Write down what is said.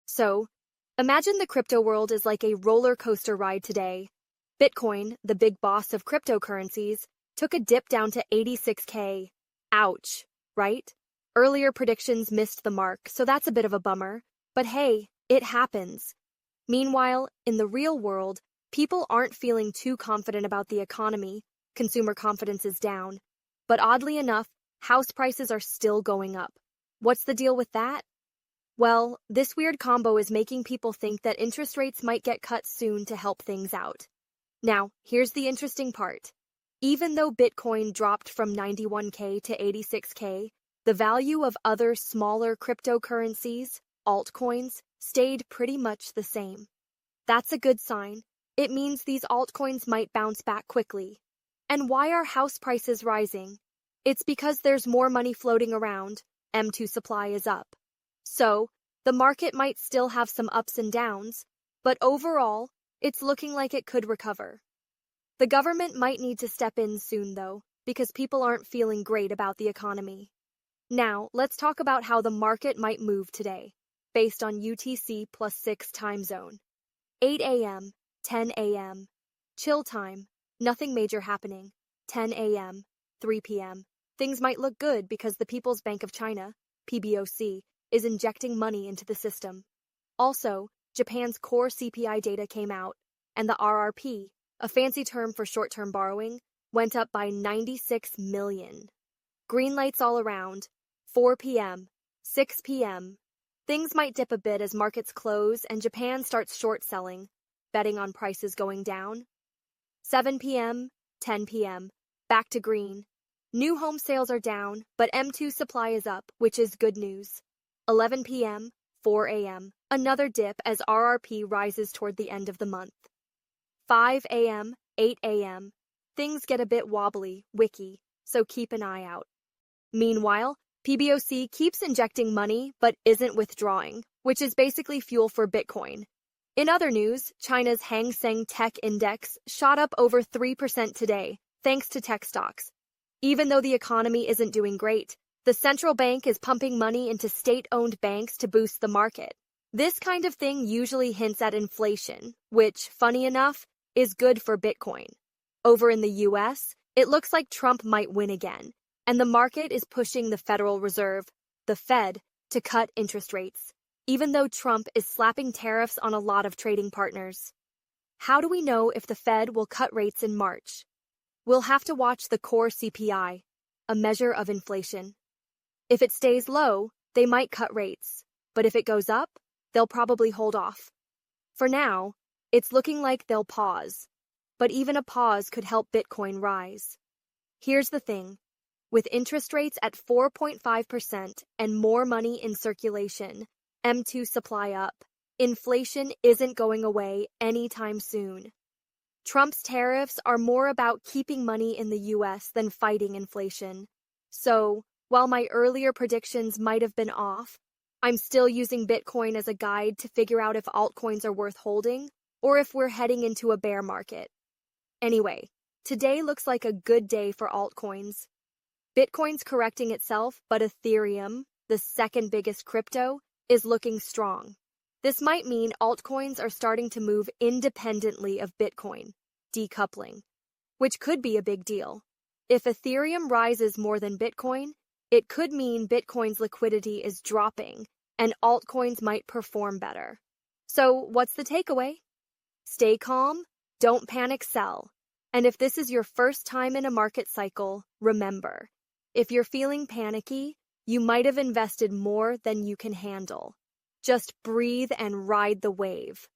So, imagine the crypto world is like a roller coaster ride today. Bitcoin, the big boss of cryptocurrencies, took a dip down to 86K. Ouch, right? Earlier predictions missed the mark, so that's a bit of a bummer. But hey, it happens. Meanwhile, in the real world, people aren't feeling too confident about the economy. Consumer confidence is down. But oddly enough, house prices are still going up. What's the deal with that? Well, this weird combo is making people think that interest rates might get cut soon to help things out. Now, here's the interesting part. Even though Bitcoin dropped from 91K to 86K, the value of other smaller cryptocurrencies, altcoins, stayed pretty much the same. That's a good sign. It means these altcoins might bounce back quickly. And why are house prices rising? It's because there's more money floating around. M2 supply is up. So, the market might still have some ups and downs, but overall, it's looking like it could recover. The government might need to step in soon, though, because people aren't feeling great about the economy. Now, let's talk about how the market might move today, based on UTC +6 time zone. 8 a.m., 10 a.m. Chill time, nothing major happening. 10 a.m., 3 p.m. Things might look good because the People's Bank of China, PBOC, is injecting money into the system. Also, Japan's Core CPI data came out, and the RRP, a fancy term for short-term borrowing, went up by 96 million. Green lights all around. 4 p.m., 6 p.m. Things might dip a bit as markets close and Japan starts short selling, betting on prices going down. 7 p.m., 10 p.m. Back to green. New home sales are down, but M2 supply is up, which is good news. 11 p.m., 4 a.m. Another dip as RRP rises toward the end of the month. 5 a.m., 8 a.m. Things get a bit wobbly, wicky, so keep an eye out. Meanwhile, PBOC keeps injecting money but isn't withdrawing, which is basically fuel for Bitcoin. In other news, China's Hang Seng Tech Index shot up over 3% today, thanks to tech stocks. Even though the economy isn't doing great, the central bank is pumping money into state-owned banks to boost the market. This kind of thing usually hints at inflation, which, funny enough, is good for Bitcoin. Over in the US, it looks like Trump might win again, and the market is pushing the Federal Reserve, the Fed, to cut interest rates, even though Trump is slapping tariffs on a lot of trading partners. How do we know if the Fed will cut rates in March? We'll have to watch the Core CPI, a measure of inflation. If it stays low, they might cut rates, but if it goes up, they'll probably hold off. For now, it's looking like they'll pause, but even a pause could help Bitcoin rise. Here's the thing. With interest rates at 4.5% and more money in circulation, M2 supply up, inflation isn't going away anytime soon. Trump's tariffs are more about keeping money in the US than fighting inflation. So, while my earlier predictions might have been off, I'm still using Bitcoin as a guide to figure out if altcoins are worth holding or if we're heading into a bear market. Anyway, today looks like a good day for altcoins. Bitcoin's correcting itself, but Ethereum, the second biggest crypto, is looking strong. This might mean altcoins are starting to move independently of Bitcoin, decoupling, which could be a big deal. If Ethereum rises more than Bitcoin, it could mean Bitcoin's liquidity is dropping and altcoins might perform better. So, what's the takeaway? Stay calm, don't panic sell. And if this is your first time in a market cycle, remember, if you're feeling panicky, you might have invested more than you can handle. Just breathe and ride the wave.